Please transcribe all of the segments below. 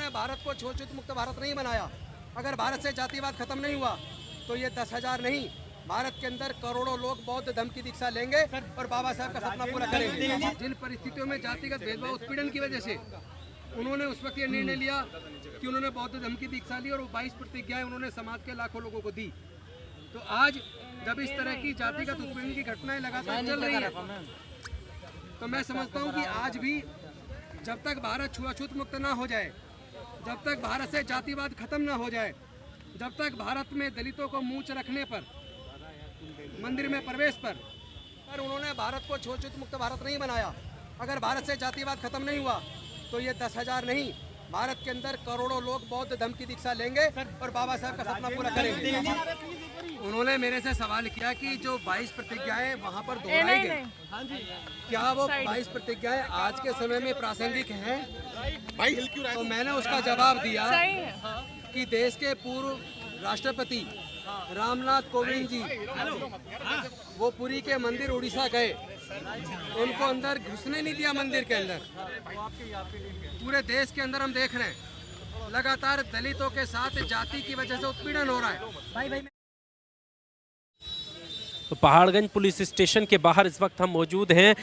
उन्होंने भारत को छूत मुक्त भारत नहीं बनाया। अगर भारत से जातिवाद खत्म नहीं हुआ तो ये 10,000 नहीं, भारत के अंदर करोड़ों लोग बौद्ध धर्म की दीक्षा लेंगे और बाबा साहब का सपना पूरा करेंगे। जिन परिस्थितियों में जातिगत भेदभाव उत्पीड़न की वजह से उन्होंने उस वक्त ये निर्णय लिया कि उन्होंने बौद्ध धर्म की दीक्षा ली और वो 22 प्रतिज्ञाएं उन्होंने समाज के लाखों लोगों को दी। तो आज जब इस तरह की जातिगत उत्पीड़न की घटनाएं लगातार चल रही है तो मैं समझता हूँ कि आज भी जब तक भारत छुआछूत मुक्त ना हो जाए, जब तक भारत से जातिवाद खत्म ना हो जाए, जब तक भारत में दलितों को मूंछ रखने पर, मंदिर में प्रवेश पर उन्होंने भारत को छुआछूत मुक्त भारत नहीं बनाया। अगर भारत से जातिवाद खत्म नहीं हुआ तो ये 10,000 नहीं, भारत के अंदर करोड़ों लोग बौद्ध धर्म की दीक्षा लेंगे और बाबा साहब का सपना पूरा करेंगे। उन्होंने मेरे से सवाल किया कि जो 22 प्रतिज्ञाएं वहाँ पर दोहराई गई, क्या वो 22 प्रतिज्ञाएं आज के समय में प्रासंगिक हैं? तो मैंने उसका जवाब दिया कि देश के पूर्व राष्ट्रपति रामनाथ कोविंद जी वो पुरी के मंदिर उड़ीसा गए, उनको अंदर घुसने नहीं दिया मंदिर के अंदर। पूरे देश के अंदर हम देख रहे हैं लगातार दलितों के साथ जाति की वजह से उत्पीड़न हो रहा है। तो पहाड़गंज पुलिस स्टेशन के बाहर इस वक्त हम मौजूद हैं।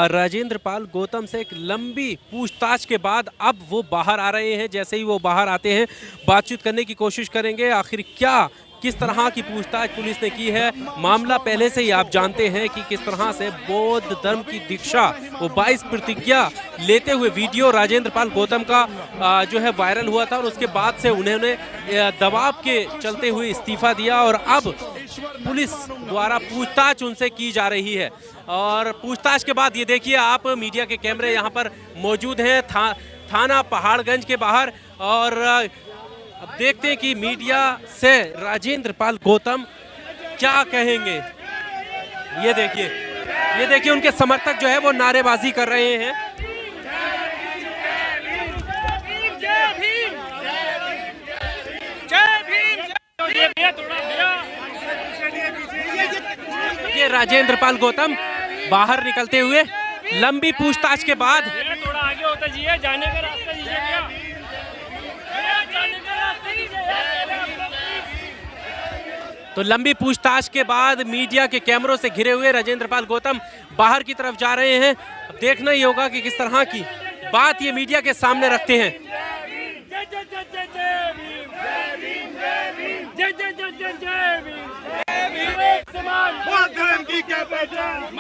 राजेंद्र पाल गौतम से एक लंबी पूछताछ के बाद अब वो बाहर आ रहे हैं। जैसे ही वो बाहर आते हैं बातचीत करने की कोशिश करेंगे आखिर क्या किस तरह की पूछताछ पुलिस ने की है। मामला पहले से ही आप जानते हैं कि किस तरह से बौद्ध धर्म की दीक्षा वो 22 प्रतिज्ञा लेते हुए वीडियो राजेंद्र पाल गौतम का जो है वायरल हुआ था और उसके बाद से उन्होंने दबाव के चलते हुए इस्तीफा दिया और अब पुलिस द्वारा पूछताछ उनसे की जा रही है। और पूछताछ के बाद ये देखिए आप मीडिया के कैमरे यहाँ पर मौजूद हैं थाना पहाड़गंज के बाहर और अब देखते हैं कि मीडिया से राजेंद्र पाल गौतम क्या कहेंगे। ये देखिए उनके समर्थक जो है वो नारेबाजी कर रहे हैं। ये राजेंद्र पाल गौतम बाहर निकलते हुए लंबी पूछताछ के बाद थोड़ा आगे होता जाइए, जाने का रास्ता दीजिए क्या? तो लंबी पूछताछ के बाद मीडिया के कैमरों से घिरे हुए राजेंद्र पाल गौतम बाहर की तरफ जा रहे हैं। अब देखना ही होगा कि किस तरह की बात ये मीडिया के सामने रखते हैं।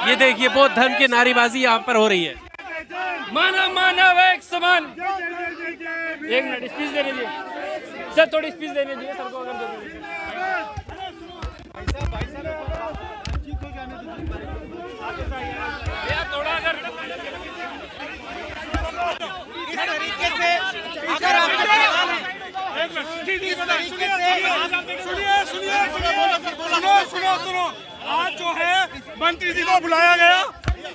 ये देखिए बौद्ध धर्म की नारेबाजी यहाँ पर हो रही है। मानव मानव एक समान। एक मिनट स्पीच देने दीजिए सर, थोड़ी स्पीच देने दीजिए सर को। अगर थोड़ा अगर इस तरीके से अगर आपका सवाल है, सुनो आज जो है मंत्री जी को बुलाया गया,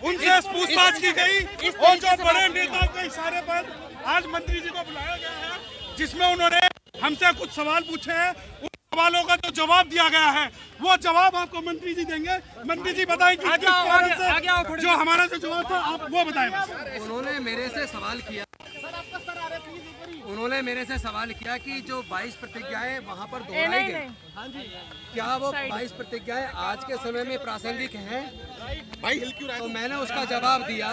उनसे पूछताछ की गई और जो बड़े नेताओं के इशारे पर आज मंत्री जी को बुलाया गया है जिसमें उन्होंने हमसे कुछ सवाल पूछे हैं। उन सवालों का जो जवाब दिया गया है वो जवाब आपको मंत्री जी देंगे। मंत्री जी बताएं कि जो हमारा जो जवाब था आप वो बताएं। उन्होंने मेरे से सवाल किया कि जो 22 प्रतिज्ञाएं वहाँ पर दोहराई गई, क्या वो 22 प्रतिज्ञाएं आज के समय में प्रासंगिक हैं? तो मैंने उसका जवाब दिया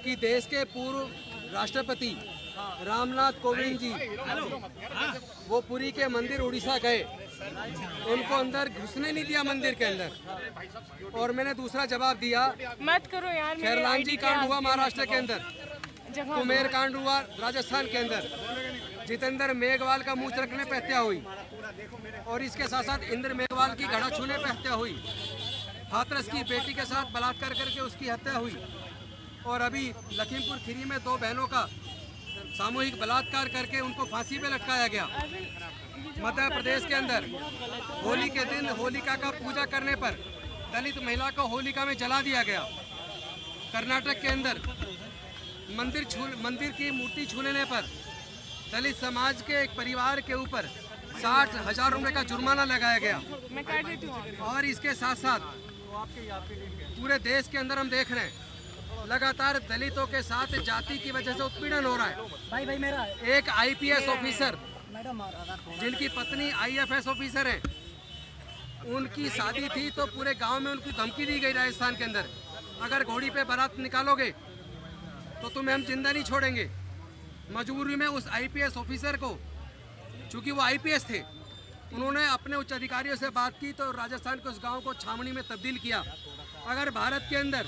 कि देश के पूर्व राष्ट्रपति रामनाथ कोविंद जी वो पुरी के मंदिर उड़ीसा गए, उनको अंदर घुसने नहीं दिया मंदिर के अंदर। और मैंने दूसरा जवाब दिया, मत करो यार, खैरलांजी कांड हुआ महाराष्ट्र के अंदर, कुमेर कांड हुआ राजस्थान के अंदर, जितेंद्र मेघवाल का मुंह रखने पर हत्या हुई और इसके साथ साथ इंद्र मेघवाल की घड़ा छूने पर हत्या हुई, हाथरस की बेटी के साथ बलात्कार करके उसकी हत्या हुई और अभी लखीमपुर खीरी में 2 बहनों का सामूहिक बलात्कार करके उनको फांसी पे लटकाया गया। मध्य प्रदेश के अंदर होली के दिन होलिका का पूजा करने पर दलित महिला को होलिका में जला दिया गया। कर्नाटक के अंदर मंदिर की मूर्ति छूने पर दलित समाज के एक परिवार के ऊपर 60,000 रुपए का जुर्माना लगाया गया। और इसके साथ साथ पूरे देश के अंदर हम देख रहे हैं लगातार दलितों के साथ जाति की वजह से उत्पीड़न हो रहा है। एक IPS ऑफिसर जिनकी पत्नी IFS ऑफिसर है, उनकी शादी थी तो पूरे गांव में उनकी धमकी दी गई राजस्थान के अंदर, अगर घोड़ी पे बारात निकालोगे तो तुम्हें हम जिंदा नहीं छोड़ेंगे। मजबूरी में उस IPS ऑफिसर को, चूंकि वो IPS थे, उन्होंने अपने उच्च अधिकारियों से बात की तो राजस्थान के उस गांव को छावनी में तब्दील किया। अगर भारत के अंदर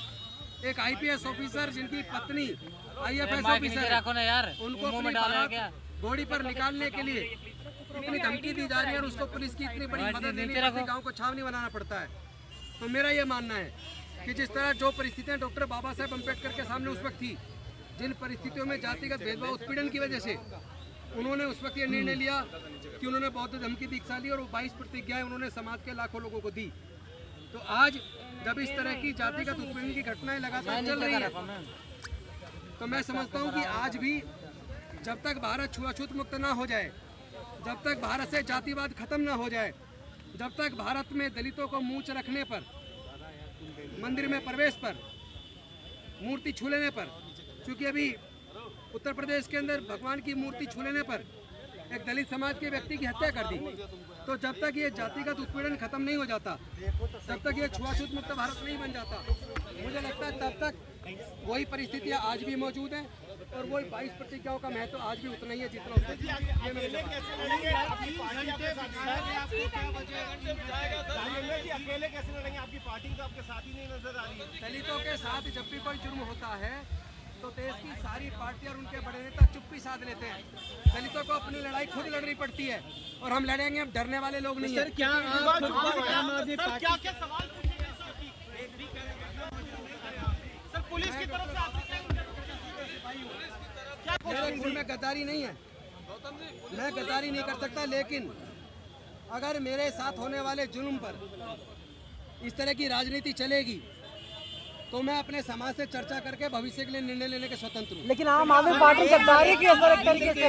एक IPS ऑफिसर जिनकी पत्नी IFS ऑफिसर है, उनको अपनी बारात घोड़ी पर निकालने के लिए इतनी धमकी दी जा रही है और उसको पुलिस की इतनी बड़ी मदद देनी पड़ती है, गाँव को छावनी बनाना पड़ता है। तो मेरा ये मानना है कि जिस तरह जो परिस्थितियाँ डॉक्टर बाबा साहेब अम्बेडकर के सामने उस वक्त थी, जिन परिस्थितियों में जातिगत भेदभाव उत्पीड़न की वजह से उन्होंने उस वक्त ये निर्णय लिया कि उन्होंने बौद्ध धर्म की दीक्षा ली और वो 22 प्रतिज्ञाएं उन्होंने समाज के लाखों लोगों को दी। तो आज जब इस तरह की जातिगत उत्पीड़न की घटनाएं लगातार चल रही है, तो मैं समझता हूँ कि आज भी जब तक भारत छुआछूत मुक्त ना हो जाए, जब तक भारत से जातिवाद खत्म ना हो जाए, जब तक भारत में दलितों को मूंछ रखने पर, मंदिर में प्रवेश पर, मूर्ति छू लेने पर, क्योंकि अभी उत्तर प्रदेश के अंदर भगवान की मूर्ति छू लेने पर एक दलित समाज के व्यक्ति की हत्या कर दी, तो जब तक ये जातिगत उत्पीड़न खत्म नहीं हो जाता, जब तक ये छुआछूत मुक्त भारत नहीं बन जाता, मुझे लगता है तब तक वही परिस्थितियाँ आज भी मौजूद हैं और वही 22 प्रतिज्ञाओं का महत्व आज भी उतना ही है जितना उस दलितों के साथ जब भी कोई जुर्म होता है तो देश की सारी पार्टियां और उनके बड़े नेता चुप्पी साध लेते हैं। दलितों को अपनी लड़ाई खुद लड़नी पड़ती है और हम लड़ेंगे, हम डरने वाले लोग नहीं हैं। क्या आम आदमी पार्टी पुलिस की तरफ से मेरे खून में गद्दारी नहीं है, मैं गद्दारी नहीं कर सकता, लेकिन अगर मेरे साथ होने वाले जुल्म पर इस तरह की राजनीति चलेगी तो मैं अपने समाज से चर्चा करके भविष्य के लिए निर्णय लेने के स्वतंत्र हूँ। लेकिन आम आदमी पार्टी गद्दारी की असर एक तरीके से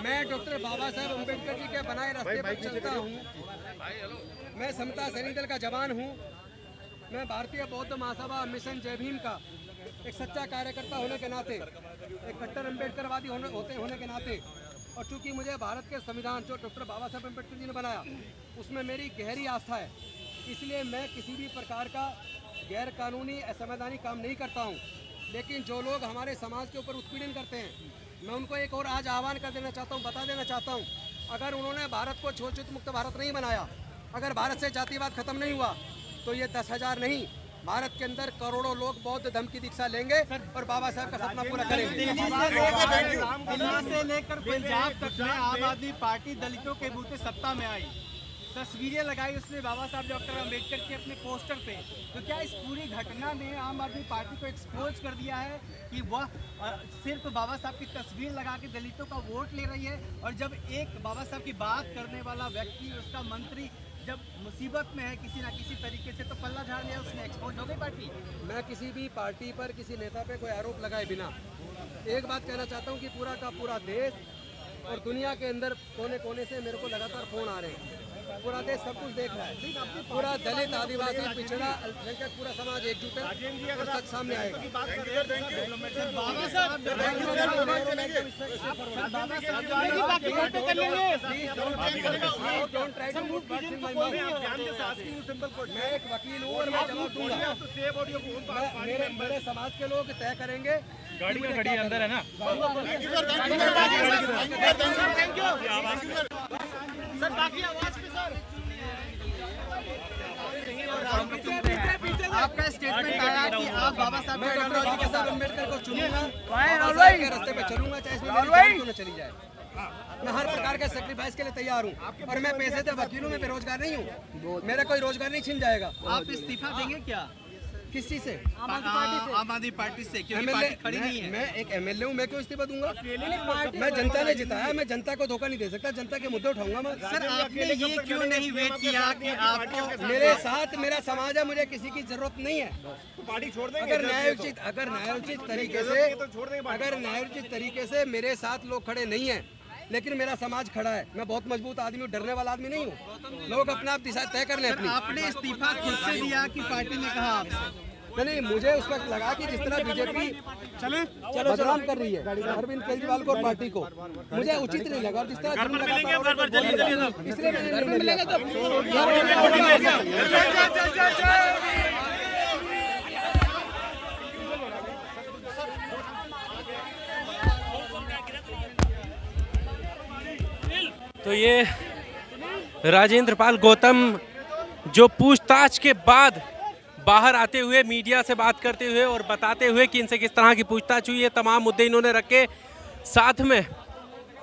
मैं डॉक्टर बाबा साहेब अम्बेडकर जी के बनाए रास्ते पर चलता हूँ। मैं समता सैनिक दल का जवान हूँ। मैं भारतीय बौद्ध महासभा मिशन जय भीम का एक सच्चा कार्यकर्ता होने के नाते, एक कट्टर अम्बेडकरवादी होने के नाते, और चूंकि मुझे भारत के संविधान जो डॉक्टर बाबा साहेब अम्बेडकर जी ने बनाया उसमें मेरी गहरी आस्था है, इसलिए मैं किसी भी प्रकार का गैर कानूनी असंवैधानिक काम नहीं करता हूं। लेकिन जो लोग हमारे समाज के ऊपर उत्पीड़न करते हैं, मैं उनको एक और आज आह्वान कर देना चाहता हूं, बता देना चाहता हूं, अगर उन्होंने भारत को छुआछूत मुक्त भारत नहीं बनाया, अगर भारत से जातिवाद खत्म नहीं हुआ, तो ये 10,000 नहीं, भारत के अंदर करोड़ों लोग बौद्ध धर्म की दीक्षा लेंगे और बाबा साहब का सपना पूरा करेंगे। दिल्ली से लेकर पंजाब तक में आम आदमी पार्टी दलितों के बूते सत्ता में आई, तस्वीरें लगाई उसने बाबा साहब डॉक्टर अम्बेडकर के अपने पोस्टर पे। तो क्या इस पूरी घटना ने आम आदमी पार्टी को एक्सपोज कर दिया है कि वह सिर्फ बाबा साहब की तस्वीर लगा के दलितों का वोट ले रही है, और जब एक बाबा साहब की बात करने वाला व्यक्ति, उसका मंत्री जब मुसीबत में है किसी ना किसी तरीके से, तो पल्ला झाड़ लिया, उसने एक्सपोज हो गई पार्टी। मैं किसी भी पार्टी पर, किसी नेता पे कोई आरोप लगाए बिना एक बात कहना चाहता हूँ कि पूरा का पूरा देश और दुनिया के अंदर कोने कोने से मेरे को लगातार फोन आ रहे हैं, पूरा देश सब कुछ देख रहा है, पूरा दलित आदिवासी पिछड़ा अल्पसंख्यक पूरा समाज एकजुट है और सच सामने आएगा। मैं एक वकील हूँ और मैं जवाब दूंगा। मेरे समाज के लोग तय करेंगे। गाड़ी में खड़ी अंदर है ना। सर बाकी आवाज पे सर आपका स्टेटमेंट आया कि आप बाबा साहब अम्बेडकर को चुनूंगा, के रास्ते पे चलूंगा, चाहे इसमें मेरी जान क्यों न चली जाए। मैं हर प्रकार के सेक्रीफाइस के लिए तैयार हूँ और मैं पैसे से वकील हूँ, मैं बेरोजगार नहीं हूँ, मेरा कोई रोजगार नहीं छिन जाएगा। आप इस्तीफा देंगे क्या? किस चीज से? आम आदमी पार्टी से, क्योंकि पार्टी खड़ी नहीं है। मैं एक MLA हूँ, मैं क्यों इस्तीफा दूंगा? मैं जनता ने जिताया, मैं जनता को धोखा नहीं दे सकता, जनता के मुद्दे उठाऊंगा मैं। सर आपने ये क्यों नहीं वेट किया कि आपको? मेरे साथ मेरा समाज है, मुझे किसी की जरूरत नहीं है। पार्टी छोड़ देंगे अगर न्यायोचित तरीके से मेरे साथ लोग खड़े नहीं है लेकिन मेरा समाज खड़ा है। मैं बहुत मजबूत आदमी हूँ, डरने वाला आदमी नहीं हूँ। लोग अपना आप दिशा तय कर लें अपनी। आपने इस्तीफा खुद से दिया कि पार्टी ने कहा आपसे? नहीं, मुझे उस वक्त लगा कि जिस तरह बीजेपी बदनाम कर रही है अरविंद केजरीवाल को और पार्टी को, मुझे उचित नहीं लगा। और जिस तरह इसलिए मैंने निर्णय लिया। तो ये राजेंद्र पाल गौतम जो पूछताछ के बाद बाहर आते हुए मीडिया से बात करते हुए और बताते हुए कि इनसे किस तरह की पूछताछ हुई है, तमाम मुद्दे इन्होंने रखे। साथ में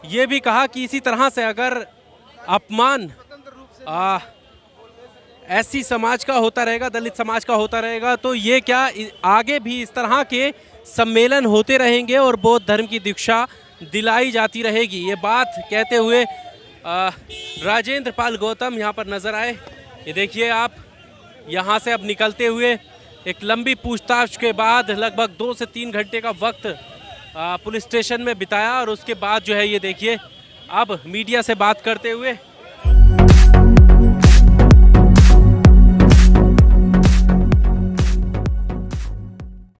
ये भी कहा कि इसी तरह से अगर अपमान एससी समाज का होता रहेगा, दलित समाज का होता रहेगा, तो ये क्या आगे भी इस तरह के सम्मेलन होते रहेंगे और बौद्ध धर्म की दीक्षा दिलाई जाती रहेगी। ये बात कहते हुए राजेंद्र पाल गौतम यहाँ पर नजर आए। ये देखिए आप, यहाँ से अब निकलते हुए एक लंबी पूछताछ के बाद लगभग 2 से 3 घंटे का वक्त पुलिस स्टेशन में बिताया और उसके बाद जो है ये देखिए अब मीडिया से बात करते हुए